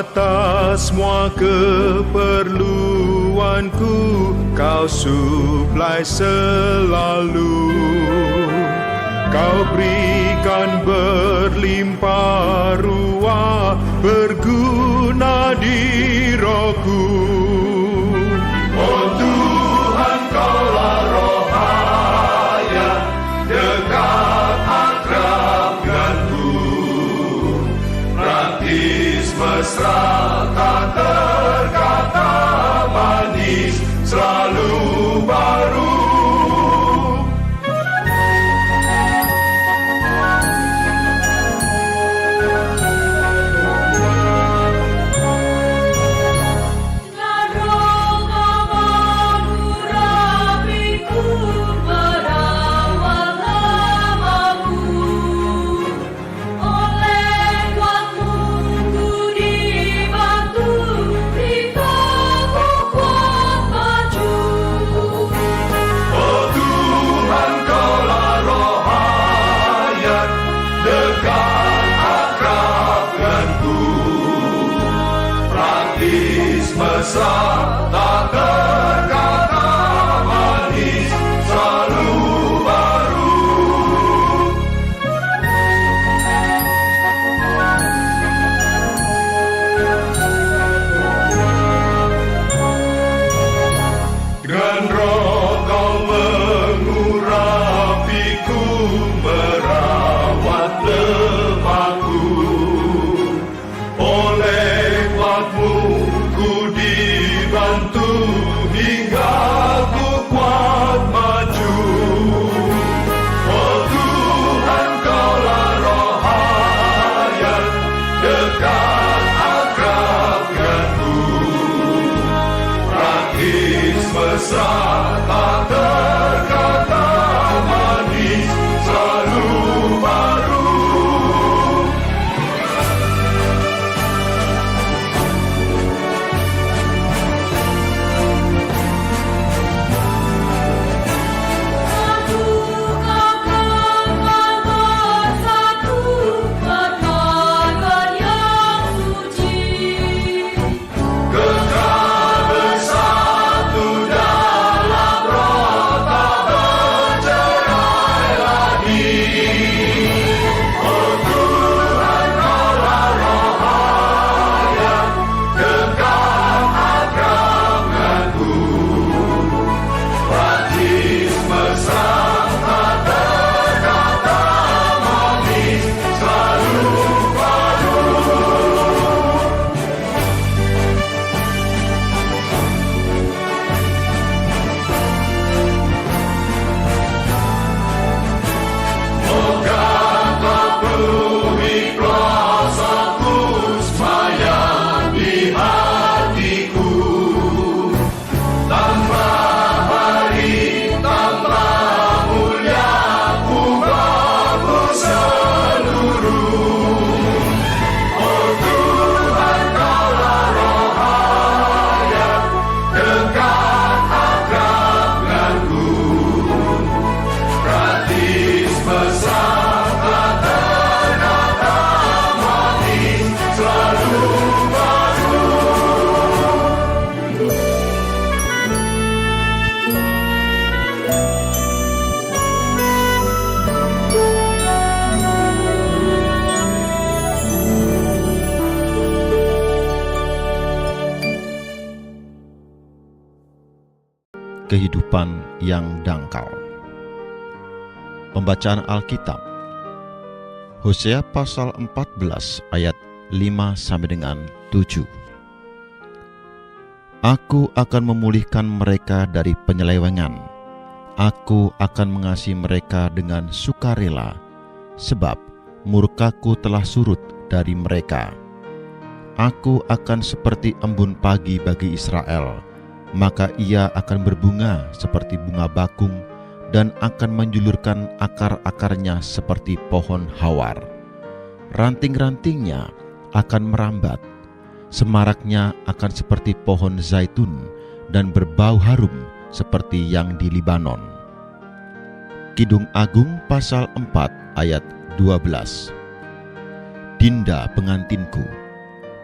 atas semua keperluanku, Kau suplai selalu. Kau berikan berlimpah ruah, berguna di rohku. Oh Tuhan, Kaulah roh hayat, dekat akrab denganku, praktis mesra tak terkata manis, selalu baru. Mesra tak terkata manis, selalu baru. Dan roh Kau mengurapiku, merawat lemahku. Oleh kuat-Mu dibantu hingga ku kuat maju. Oh Tuhan, Kaulah roh hayat, dekat akrab denganku, praktis mesra tak terkata manis, selalu baru. Kehidupan yang dangkal. Pembacaan Alkitab Hosea pasal 14 ayat 5 sampai dengan 7. Aku akan memulihkan mereka dari penyelewengan. Aku akan mengasihi mereka dengan sukarela, sebab murkaku telah surut dari mereka. Aku akan seperti embun pagi bagi Israel, maka ia akan berbunga seperti bunga bakung dan akan menjulurkan akar-akarnya seperti pohon hawar. Ranting-rantingnya akan merambat, semaraknya akan seperti pohon zaitun dan berbau harum seperti yang di Libanon. Kidung Agung pasal 4 ayat 12. Dinda pengantinku,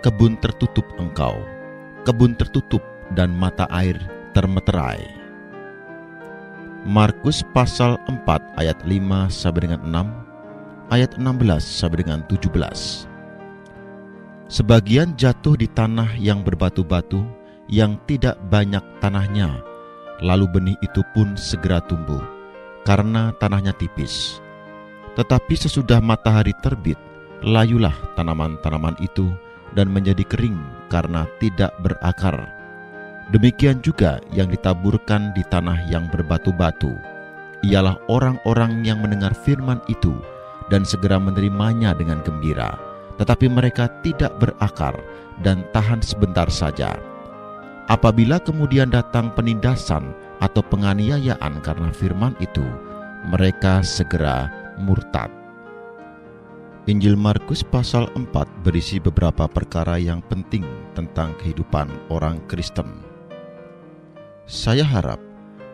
kebun tertutup engkau, kebun tertutup dan mata air termeterai. Markus pasal 4 ayat 5 sampai dengan 6, ayat 16 sampai dengan 17. Sebagian jatuh di tanah yang berbatu-batu, yang tidak banyak tanahnya, lalu benih itu pun segera tumbuh, karena tanahnya tipis. Tetapi sesudah matahari terbit, layulah tanaman-tanaman itu dan menjadi kering karena tidak berakar. Demikian juga yang ditaburkan di tanah yang berbatu-batu, ialah orang-orang yang mendengar firman itu dan segera menerimanya dengan gembira, tetapi mereka tidak berakar dan tahan sebentar saja. Apabila kemudian datang penindasan atau penganiayaan karena firman itu, mereka segera murtad. Injil Markus pasal 4 berisi beberapa perkara yang penting tentang kehidupan orang Kristen. Saya harap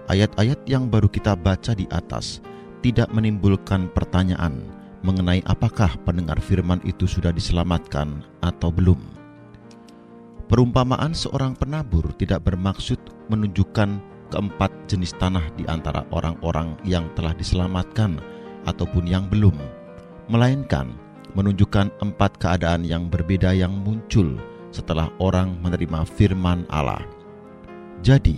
ayat-ayat yang baru kita baca di atas tidak menimbulkan pertanyaan mengenai apakah pendengar firman itu sudah diselamatkan atau belum. Perumpamaan seorang penabur tidak bermaksud menunjukkan keempat jenis tanah di antara orang-orang yang telah diselamatkan ataupun yang belum, melainkan menunjukkan 4 keadaan yang berbeda yang muncul setelah orang menerima firman Allah. Jadi,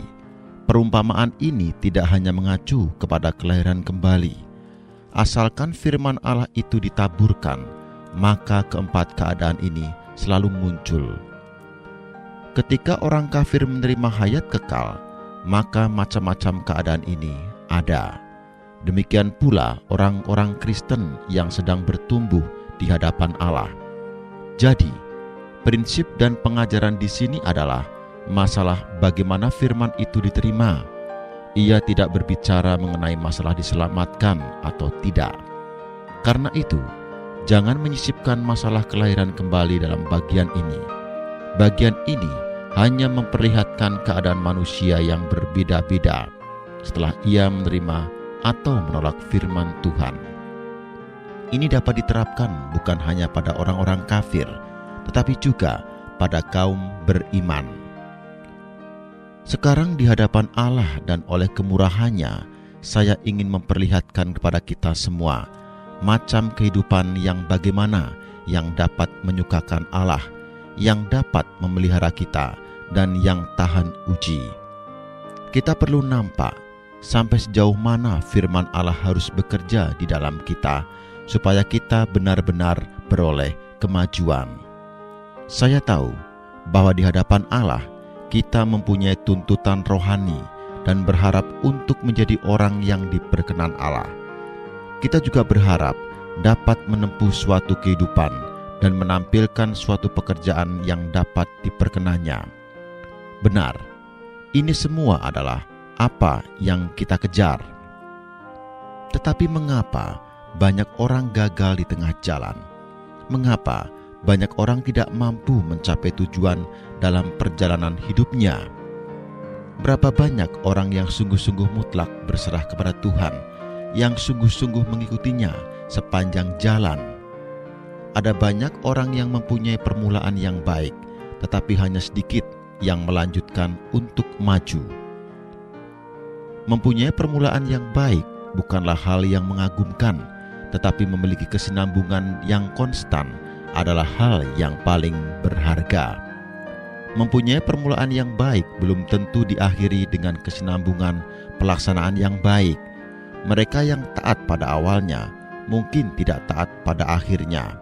perumpamaan ini tidak hanya mengacu kepada kelahiran kembali. Asalkan firman Allah itu ditaburkan, maka keempat keadaan ini selalu muncul. Ketika orang kafir menerima hayat kekal, maka macam-macam keadaan ini ada. Demikian pula orang-orang Kristen yang sedang bertumbuh di hadapan Allah. Jadi, prinsip dan pengajaran di sini adalah masalah bagaimana firman itu diterima. Ia tidak berbicara mengenai masalah diselamatkan atau tidak. Karena itu, jangan menyisipkan masalah kelahiran kembali dalam bagian ini. Bagian ini hanya memperlihatkan keadaan manusia yang berbeda-beda setelah ia menerima atau menolak firman Tuhan. Ini dapat diterapkan bukan hanya pada orang-orang kafir, tetapi juga pada kaum beriman. Sekarang di hadapan Allah dan oleh kemurahannya, saya ingin memperlihatkan kepada kita semua macam kehidupan yang bagaimana yang dapat menyukakan Allah, yang dapat memelihara kita, dan yang tahan uji. Kita perlu nampak sampai sejauh mana firman Allah harus bekerja di dalam kita, supaya kita benar-benar beroleh kemajuan. Saya tahu bahwa di hadapan Allah, kita mempunyai tuntutan rohani dan berharap untuk menjadi orang yang diperkenan Allah. Kita juga berharap dapat menempuh suatu kehidupan dan menampilkan suatu pekerjaan yang dapat diperkenannya. Benar, ini semua adalah apa yang kita kejar. Tetapi mengapa banyak orang gagal di tengah jalan? Mengapa banyak orang tidak mampu mencapai tujuan dalam perjalanan hidupnya? Berapa banyak orang yang sungguh-sungguh mutlak berserah kepada Tuhan, yang sungguh-sungguh mengikutinya sepanjang jalan? Ada banyak orang yang mempunyai permulaan yang baik, tetapi hanya sedikit yang melanjutkan untuk maju. Mempunyai permulaan yang baik bukanlah hal yang mengagumkan, tetapi memiliki kesinambungan yang konstan adalah hal yang paling berharga. Mempunyai permulaan yang baik belum tentu diakhiri dengan kesinambungan pelaksanaan yang baik. Mereka yang taat pada awalnya mungkin tidak taat pada akhirnya.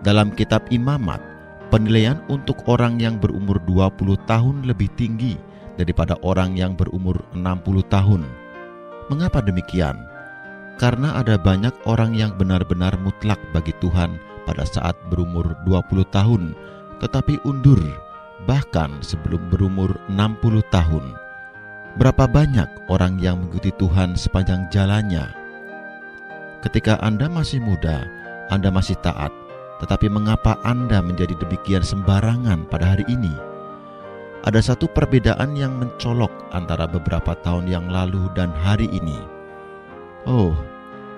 Dalam kitab Imamat, penilaian untuk orang yang berumur 20 tahun lebih tinggi daripada orang yang berumur 60 tahun. Mengapa demikian? Karena ada banyak orang yang benar-benar mutlak bagi Tuhan pada saat berumur 20 tahun, tetapi undur bahkan sebelum berumur 60 tahun. Berapa banyak orang yang mengikuti Tuhan sepanjang jalannya? Ketika Anda masih muda, Anda masih taat, tetapi mengapa Anda menjadi demikian sembarangan pada hari ini? Ada satu perbedaan yang mencolok antara beberapa tahun yang lalu dan hari ini. Oh,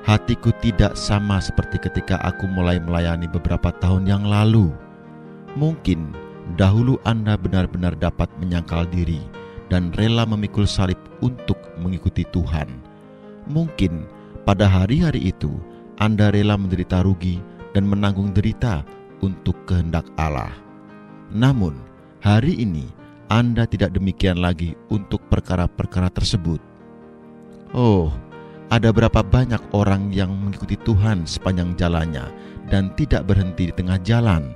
hatiku tidak sama seperti ketika aku mulai melayani beberapa tahun yang lalu. Mungkin dahulu Anda benar-benar dapat menyangkal diri dan rela memikul salib untuk mengikuti Tuhan. Mungkin pada hari-hari itu Anda rela menderita rugi dan menanggung derita untuk kehendak Allah. Namun, hari ini Anda tidak demikian lagi untuk perkara-perkara tersebut. Oh, ada berapa banyak orang yang mengikuti Tuhan sepanjang jalannya dan tidak berhenti di tengah jalan.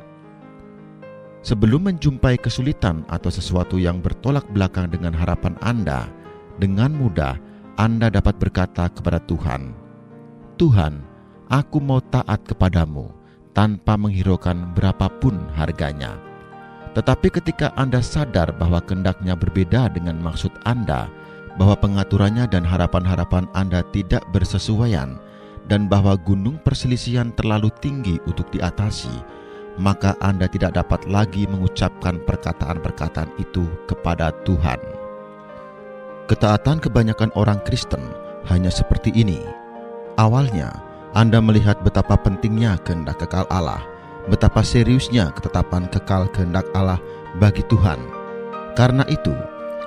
Sebelum menjumpai kesulitan atau sesuatu yang bertolak belakang dengan harapan Anda, dengan mudah Anda dapat berkata kepada Tuhan, "Tuhan, aku mau taat kepadamu," tanpa menghiraukan berapapun harganya. Tetapi ketika Anda sadar bahwa kehendaknya berbeda dengan maksud Anda, bahwa pengaturannya dan harapan-harapan Anda tidak bersesuaian, dan bahwa gunung perselisihan terlalu tinggi untuk diatasi, maka Anda tidak dapat lagi mengucapkan perkataan-perkataan itu kepada Tuhan. Ketaatan kebanyakan orang Kristen hanya seperti ini. Awalnya, Anda melihat betapa pentingnya kehendak kekal Allah, betapa seriusnya ketetapan kekal kehendak Allah bagi Tuhan. Karena itu,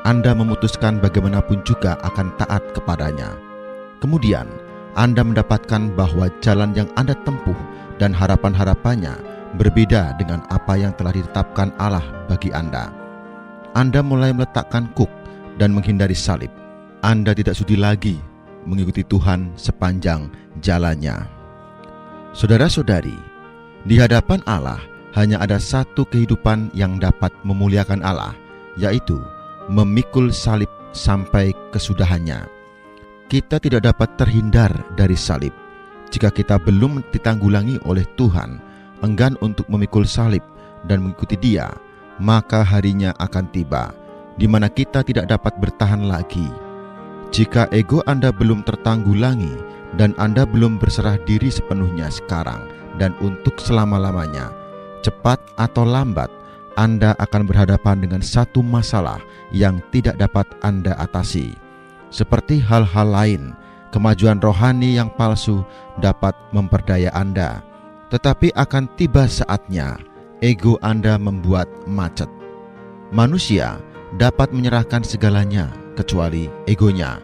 Anda memutuskan bagaimanapun juga akan taat kepadanya. Kemudian, Anda mendapatkan bahwa jalan yang Anda tempuh dan harapan-harapannya berbeda dengan apa yang telah ditetapkan Allah bagi Anda. Anda mulai meletakkan kuk dan menghindari salib. Anda tidak sudi lagi mengikuti Tuhan sepanjang jalannya. Saudara-saudari, di hadapan Allah hanya ada satu kehidupan yang dapat memuliakan Allah, yaitu memikul salib sampai kesudahannya. Kita tidak dapat terhindar dari salib. Jika kita belum ditanggulangi oleh Tuhan, enggan untuk memikul salib dan mengikuti Dia, maka harinya akan tiba di mana kita tidak dapat bertahan lagi. Jika ego Anda belum tertanggulangi dan Anda belum berserah diri sepenuhnya sekarang dan untuk selama-lamanya, cepat atau lambat Anda akan berhadapan dengan satu masalah yang tidak dapat Anda atasi. Seperti hal-hal lain, kemajuan rohani yang palsu dapat memperdaya Anda. Tetapi akan tiba saatnya ego Anda membuat macet. Manusia dapat menyerahkan segalanya kecuali egonya.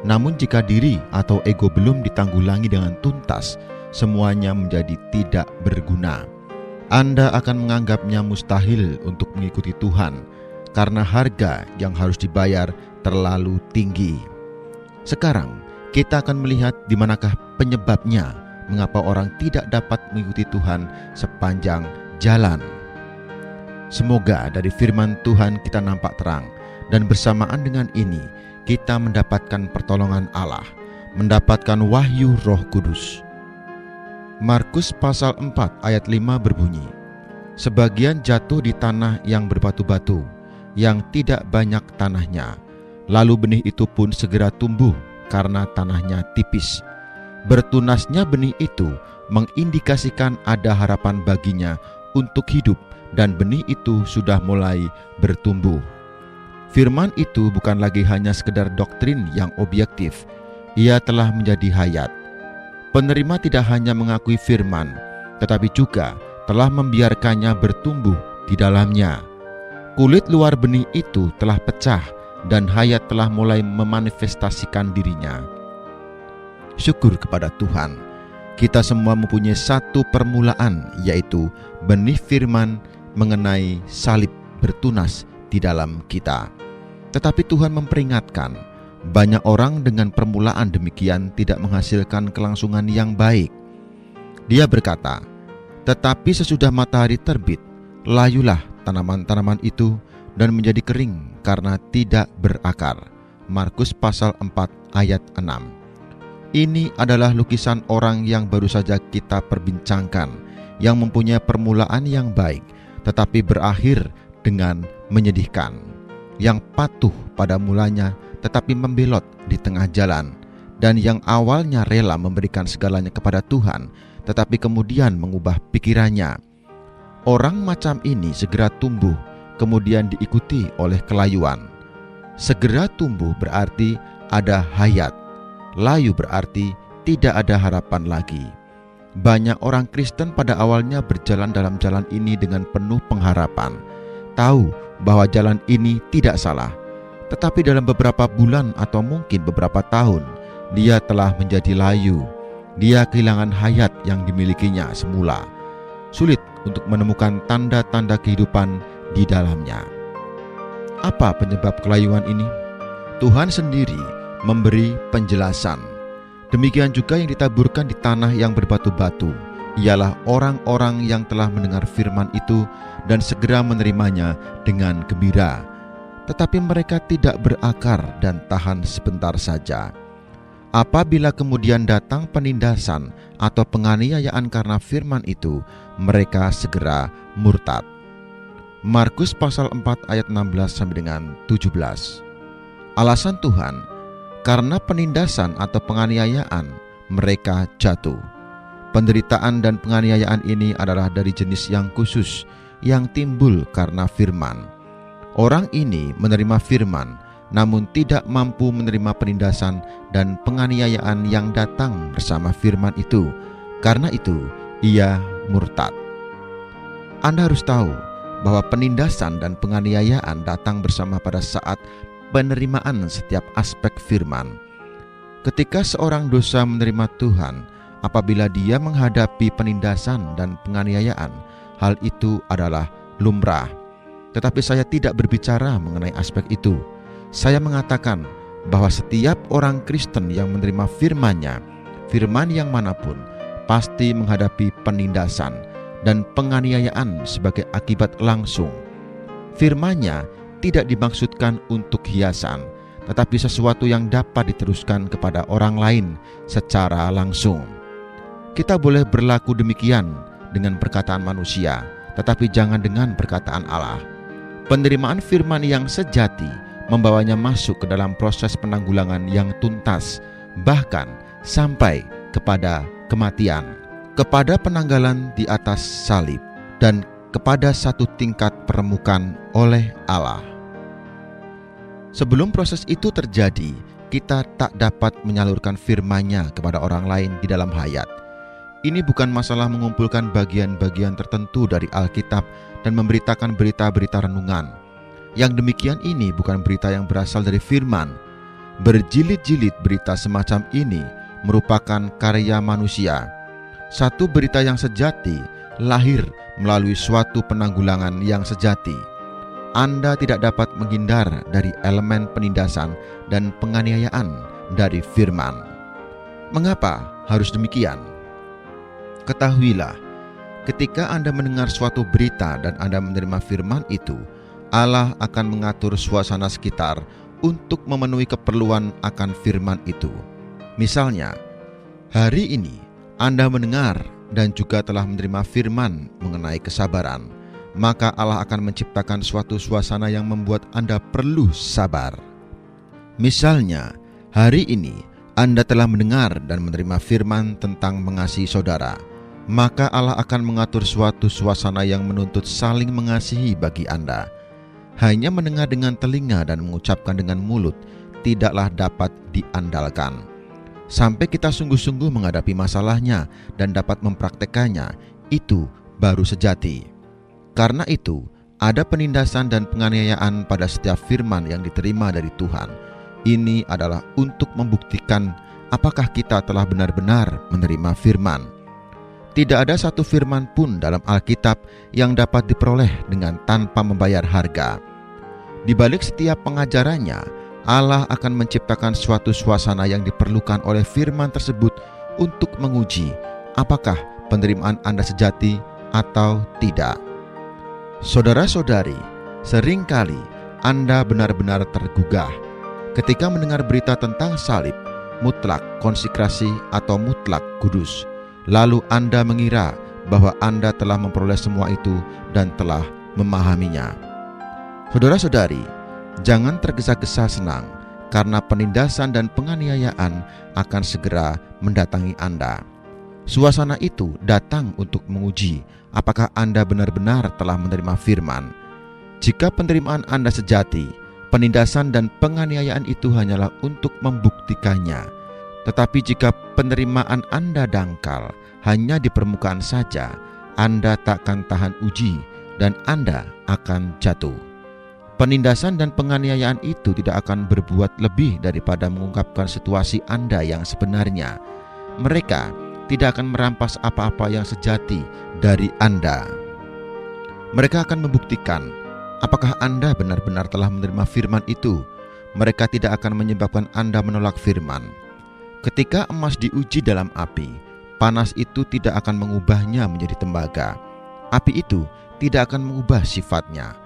Namun jika diri atau ego belum ditanggulangi dengan tuntas, semuanya menjadi tidak berguna. Anda akan menganggapnya mustahil untuk mengikuti Tuhan karena harga yang harus dibayar terlalu tinggi. Sekarang kita akan melihat di manakah penyebabnya mengapa orang tidak dapat mengikuti Tuhan sepanjang jalan. Semoga dari firman Tuhan kita nampak terang, dan bersamaan dengan ini kita mendapatkan pertolongan Allah, mendapatkan wahyu Roh Kudus. Markus pasal 4 ayat 5 berbunyi, "Sebagian jatuh di tanah yang berbatu-batu, yang tidak banyak tanahnya, lalu benih itu pun segera tumbuh karena tanahnya tipis. Bertunasnya benih itu mengindikasikan ada harapan baginya untuk hidup, dan benih itu sudah mulai bertumbuh." Firman itu bukan lagi hanya sekedar doktrin yang objektif, ia telah menjadi hayat. Penerima tidak hanya mengakui firman, tetapi juga telah membiarkannya bertumbuh di dalamnya. Kulit luar benih itu telah pecah, dan hayat telah mulai memanifestasikan dirinya. Syukur kepada Tuhan, kita semua mempunyai satu permulaan, yaitu benih firman mengenai salib bertunas di dalam kita. Tetapi Tuhan memperingatkan, banyak orang dengan permulaan demikian tidak menghasilkan kelangsungan yang baik. Dia berkata, "Tetapi sesudah matahari terbit, layulah tanaman-tanaman itu dan menjadi kering karena tidak berakar." Markus pasal 4 ayat 6. Ini adalah lukisan orang yang baru saja kita perbincangkan, yang mempunyai permulaan yang baik, tetapi berakhir dengan menyedihkan. Yang patuh pada mulanya, tetapi membelot di tengah jalan, dan yang awalnya rela memberikan segalanya kepada Tuhan, tetapi kemudian mengubah pikirannya. Orang macam ini segera tumbuh, kemudian diikuti oleh kelayuan. Segera tumbuh berarti ada hayat. Layu berarti tidak ada harapan lagi. Banyak orang Kristen pada awalnya berjalan dalam jalan ini dengan penuh pengharapan, tahu bahwa jalan ini tidak salah. Tetapi dalam beberapa bulan atau mungkin beberapa tahun, dia telah menjadi layu. Dia kehilangan hayat yang dimilikinya semula. Sulit untuk menemukan tanda-tanda kehidupan di dalamnya. Apa penyebab kelayuan ini? Tuhan sendiri memberi penjelasan. Demikian juga yang ditaburkan di tanah yang berbatu-batu, ialah orang-orang yang telah mendengar firman itu dan segera menerimanya dengan gembira. Tetapi mereka tidak berakar dan tahan sebentar saja. Apabila kemudian datang penindasan atau penganiayaan karena firman itu, mereka segera murtad. Markus pasal 4 ayat 16 sampai dengan 17. Alasan Tuhan, karena penindasan atau penganiayaan mereka jatuh. Penderitaan dan penganiayaan ini adalah dari jenis yang khusus yang timbul karena firman. Orang ini menerima firman, namun tidak mampu menerima penindasan dan penganiayaan yang datang bersama firman itu. Karena itu, ia murtad. Anda harus tahu bahwa penindasan dan penganiayaan datang bersama pada saat penerimaan setiap aspek firman. Ketika seorang dosa menerima Tuhan, apabila dia menghadapi penindasan dan penganiayaan, hal itu adalah lumrah. Tetapi saya tidak berbicara mengenai aspek itu. Saya mengatakan bahwa setiap orang Kristen yang menerima firman-Nya, firman yang manapun, pasti menghadapi penindasan dan penganiayaan sebagai akibat langsung. Firman-Nya tidak dimaksudkan untuk hiasan, tetapi sesuatu yang dapat diteruskan kepada orang lain secara langsung. Kita boleh berlaku demikian dengan perkataan manusia, tetapi jangan dengan perkataan Allah. Penerimaan firman yang sejati membawanya masuk ke dalam proses penanggulangan yang tuntas, bahkan sampai kepada kematian, kepada penanggalan di atas salib, dan kepada satu tingkat peremukan oleh Allah. Sebelum proses itu terjadi, kita tak dapat menyalurkan firman-Nya kepada orang lain di dalam hayat. Ini bukan masalah mengumpulkan bagian-bagian tertentu dari Alkitab dan memberitakan berita-berita renungan. Yang demikian ini bukan berita yang berasal dari firman. Berjilid-jilid berita semacam ini merupakan karya manusia. Satu berita yang sejati lahir melalui suatu penanggulangan yang sejati. Anda tidak dapat menghindar dari elemen penindasan dan penganiayaan dari firman. Mengapa harus demikian? Ketahuilah, ketika Anda mendengar suatu berita dan Anda menerima firman itu, Allah akan mengatur suasana sekitar untuk memenuhi keperluan akan firman itu. Misalnya, hari ini Anda mendengar dan juga telah menerima firman mengenai kesabaran, maka Allah akan menciptakan suatu suasana yang membuat Anda perlu sabar. Misalnya, hari ini Anda telah mendengar dan menerima firman tentang mengasihi saudara, maka Allah akan mengatur suatu suasana yang menuntut saling mengasihi bagi Anda. Hanya mendengar dengan telinga dan mengucapkan dengan mulut tidaklah dapat diandalkan. Sampai kita sungguh-sungguh menghadapi masalahnya dan dapat mempraktekannya, itu baru sejati. Karena itu, ada penindasan dan penganiayaan pada setiap firman yang diterima dari Tuhan. Ini adalah untuk membuktikan apakah kita telah benar-benar menerima firman. Tidak ada satu firman pun dalam Alkitab yang dapat diperoleh dengan tanpa membayar harga. Di balik setiap pengajarannya, Allah akan menciptakan suatu suasana yang diperlukan oleh firman tersebut untuk menguji apakah penerimaan Anda sejati atau tidak. Saudara-saudari, seringkali Anda benar-benar tergugah ketika mendengar berita tentang salib, mutlak konsekrasi atau mutlak kudus. Lalu Anda mengira bahwa Anda telah memperoleh semua itu dan telah memahaminya. Saudara-saudari, jangan tergesa-gesa senang karena penindasan dan penganiayaan akan segera mendatangi Anda. Suasana itu datang untuk menguji apakah Anda benar-benar telah menerima firman. Jika penerimaan Anda sejati, penindasan dan penganiayaan itu hanyalah untuk membuktikannya. Tetapi jika penerimaan Anda dangkal, hanya di permukaan saja, Anda takkan tahan uji dan Anda akan jatuh. Penindasan dan penganiayaan itu tidak akan berbuat lebih daripada mengungkapkan situasi Anda yang sebenarnya. Mereka tidak akan merampas apa-apa yang sejati dari Anda. Mereka akan membuktikan apakah Anda benar-benar telah menerima firman itu. Mereka tidak akan menyebabkan Anda menolak firman. Ketika emas diuji dalam api, panas itu tidak akan mengubahnya menjadi tembaga. Api itu tidak akan mengubah sifatnya.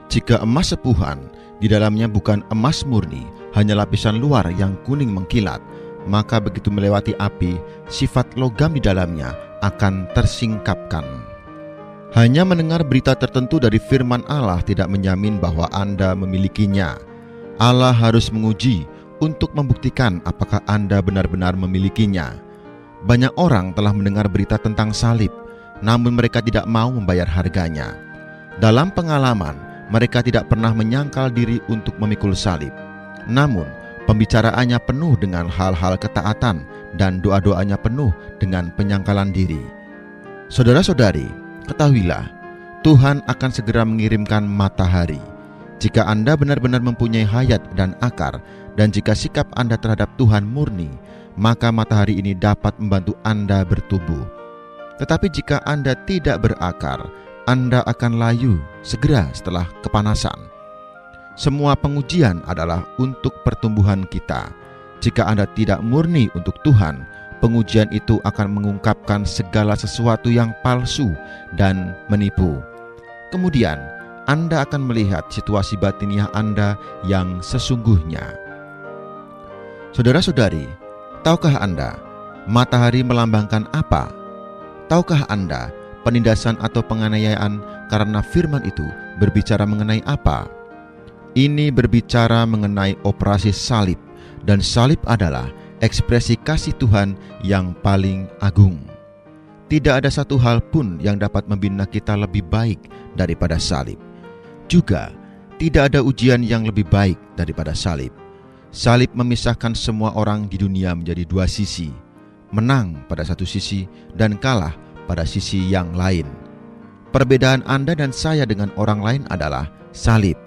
Jika emas sepuhan, di dalamnya bukan emas murni, hanya lapisan luar yang kuning mengkilat, maka begitu melewati api, sifat logam di dalamnya akan tersingkapkan. Hanya mendengar berita tertentu dari firman Allah tidak menjamin bahwa Anda memilikinya. Allah harus menguji untuk membuktikan apakah Anda benar-benar memilikinya. Banyak orang telah mendengar berita tentang salib, namun mereka tidak mau membayar harganya. Dalam pengalaman, mereka tidak pernah menyangkal diri untuk memikul salib. Namun, pembicaraannya penuh dengan hal-hal ketaatan dan doa-doanya penuh dengan penyangkalan diri. Saudara-saudari, ketahuilah, Tuhan akan segera mengirimkan matahari. Jika Anda benar-benar mempunyai hayat dan akar, dan jika sikap Anda terhadap Tuhan murni, maka matahari ini dapat membantu Anda bertumbuh. Tetapi jika Anda tidak berakar, Anda akan layu segera setelah kepanasan. Semua pengujian adalah untuk pertumbuhan kita. Jika Anda tidak murni untuk Tuhan, pengujian itu akan mengungkapkan segala sesuatu yang palsu dan menipu. Kemudian, Anda akan melihat situasi batiniah Anda yang sesungguhnya. Saudara-saudari, tahukah Anda matahari melambangkan apa? Tahukah Anda penindasan atau penganiayaan karena firman itu berbicara mengenai apa? Ini berbicara mengenai operasi salib, dan salib adalah ekspresi kasih Tuhan yang paling agung. Tidak ada satu hal pun yang dapat membina kita lebih baik daripada salib. Juga, tidak ada ujian yang lebih baik daripada salib. Salib memisahkan semua orang di dunia menjadi dua sisi, menang pada satu sisi dan kalah pada sisi yang lain. Perbedaan Anda dan saya dengan orang lain adalah salib.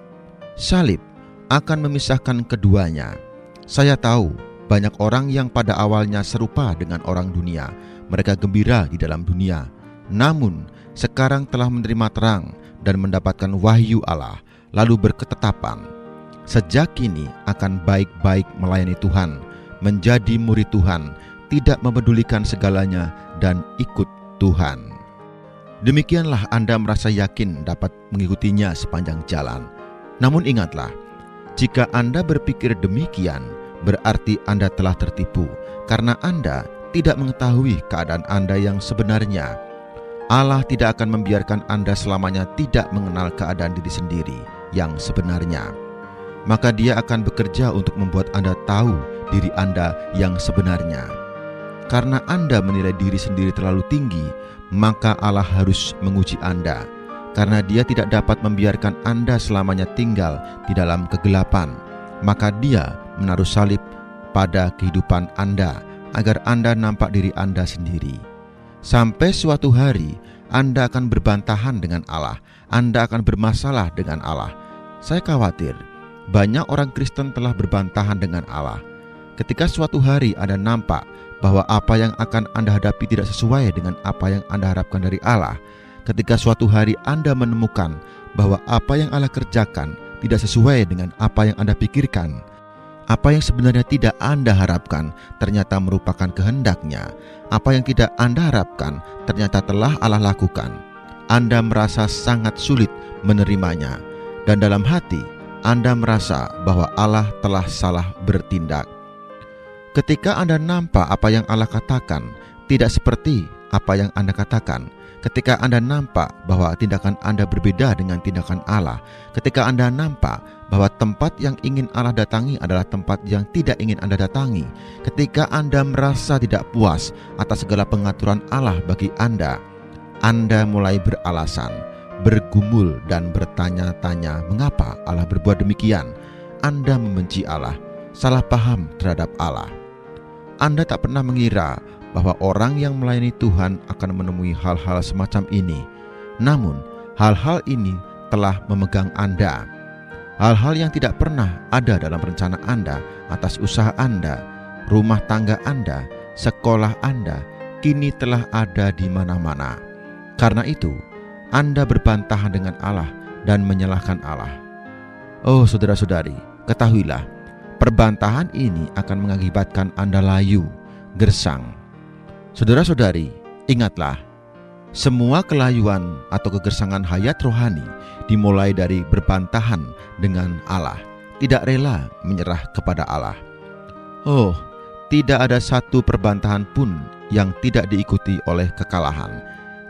Salib akan memisahkan keduanya. Saya tahu banyak orang yang pada awalnya serupa dengan orang dunia. Mereka gembira di dalam dunia, namun sekarang telah menerima terang dan mendapatkan wahyu Allah, lalu berketetapan. Sejak kini akan baik-baik melayani Tuhan, menjadi murid Tuhan, tidak memedulikan segalanya dan ikut Tuhan. Demikianlah Anda merasa yakin dapat mengikutinya sepanjang jalan. Namun ingatlah, jika Anda berpikir demikian, berarti Anda telah tertipu, karena Anda tidak mengetahui keadaan Anda yang sebenarnya. Allah tidak akan membiarkan Anda selamanya tidak mengenal keadaan diri sendiri yang sebenarnya. Maka Dia akan bekerja untuk membuat Anda tahu diri Anda yang sebenarnya. Karena Anda menilai diri sendiri terlalu tinggi, maka Allah harus menguji Anda. Karena Dia tidak dapat membiarkan Anda selamanya tinggal di dalam kegelapan, maka Dia menaruh salib pada kehidupan Anda, agar Anda nampak diri Anda sendiri. Sampai suatu hari, Anda akan berbantahan dengan Allah. Anda akan bermasalah dengan Allah. Saya khawatir, banyak orang Kristen telah berbantahan dengan Allah. Ketika suatu hari Anda nampak bahwa apa yang akan Anda hadapi tidak sesuai dengan apa yang Anda harapkan dari Allah, ketika suatu hari Anda menemukan bahwa apa yang Allah kerjakan tidak sesuai dengan apa yang Anda pikirkan, apa yang sebenarnya tidak Anda harapkan ternyata merupakan kehendak-Nya, apa yang tidak Anda harapkan ternyata telah Allah lakukan, Anda merasa sangat sulit menerimanya, dan dalam hati Anda merasa bahwa Allah telah salah bertindak. Ketika Anda nampak apa yang Allah katakan tidak seperti apa yang Anda katakan, ketika Anda nampak bahwa tindakan Anda berbeda dengan tindakan Allah, ketika Anda nampak bahwa tempat yang ingin Allah datangi adalah tempat yang tidak ingin Anda datangi, ketika Anda merasa tidak puas atas segala pengaturan Allah bagi Anda mulai beralasan, bergumul dan bertanya-tanya mengapa Allah berbuat demikian. Anda membenci Allah, salah paham terhadap Allah. Anda tak pernah mengira bahwa orang yang melayani Tuhan akan menemui hal-hal semacam ini. Namun, hal-hal ini telah memegang Anda. Hal-hal yang tidak pernah ada dalam rencana Anda atas usaha Anda, rumah tangga Anda, sekolah Anda, kini telah ada di mana-mana. Karena itu, Anda berbantahan dengan Allah dan menyalahkan Allah. Oh saudara-saudari, ketahuilah, perbantahan ini akan mengakibatkan Anda layu, gersang. Saudara-saudari, ingatlah, semua kelayuan atau kegersangan hayat rohani dimulai dari berbantahan dengan Allah, tidak rela menyerah kepada Allah. Oh, tidak ada satu perbantahan pun yang tidak diikuti oleh kekalahan.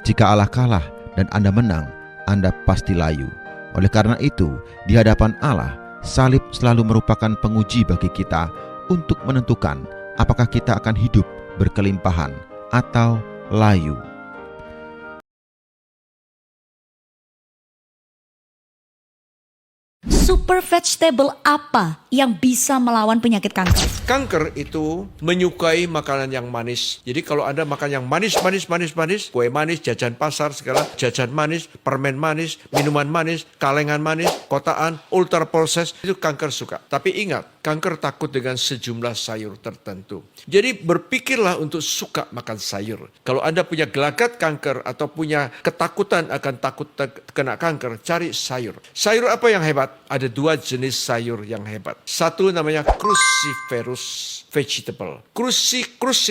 Jika Allah kalah dan Anda menang, Anda pasti layu. Oleh karena itu, di hadapan Allah, salib selalu merupakan penguji bagi kita untuk menentukan apakah kita akan hidup berkelimpahan atau layu. Super vegetable apa yang bisa melawan penyakit kanker? Kanker itu menyukai makanan yang manis. Jadi kalau Anda makan yang manis, kue manis, jajan pasar segala, jajan manis, permen manis, minuman manis, kalengan manis, kotaan, ultra processed, itu kanker suka. Tapi ingat, kanker takut dengan sejumlah sayur tertentu. Jadi berpikirlah untuk suka makan sayur. Kalau Anda punya gelagat kanker atau punya ketakutan akan takut kena kanker, cari sayur. Sayur apa yang hebat? Ada dua jenis sayur yang hebat. Satu namanya cruciferous vegetable. Krus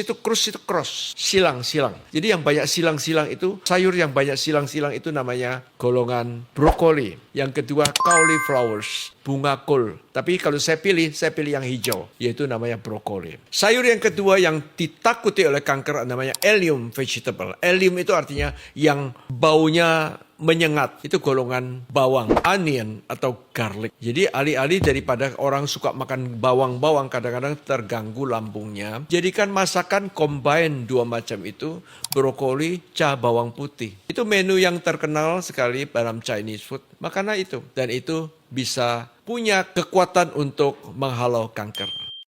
itu cross, silang-silang. Jadi yang banyak silang-silang itu, sayur yang banyak silang-silang itu namanya golongan brokoli. Yang kedua cauliflowers, bunga kol. Tapi kalau saya pilih yang hijau, yaitu namanya brokoli. Sayur yang kedua yang ditakuti oleh kanker namanya allium vegetable. Allium itu artinya yang baunya menyengat, itu golongan bawang, onion atau garlic. Jadi alih-alih daripada orang suka makan bawang-bawang kadang-kadang terganggu lambungnya, jadikan masakan combine dua macam itu, brokoli, bawang putih. Itu menu yang terkenal sekali dalam Chinese food. Makanan itu, dan itu bisa punya kekuatan untuk menghalau kanker.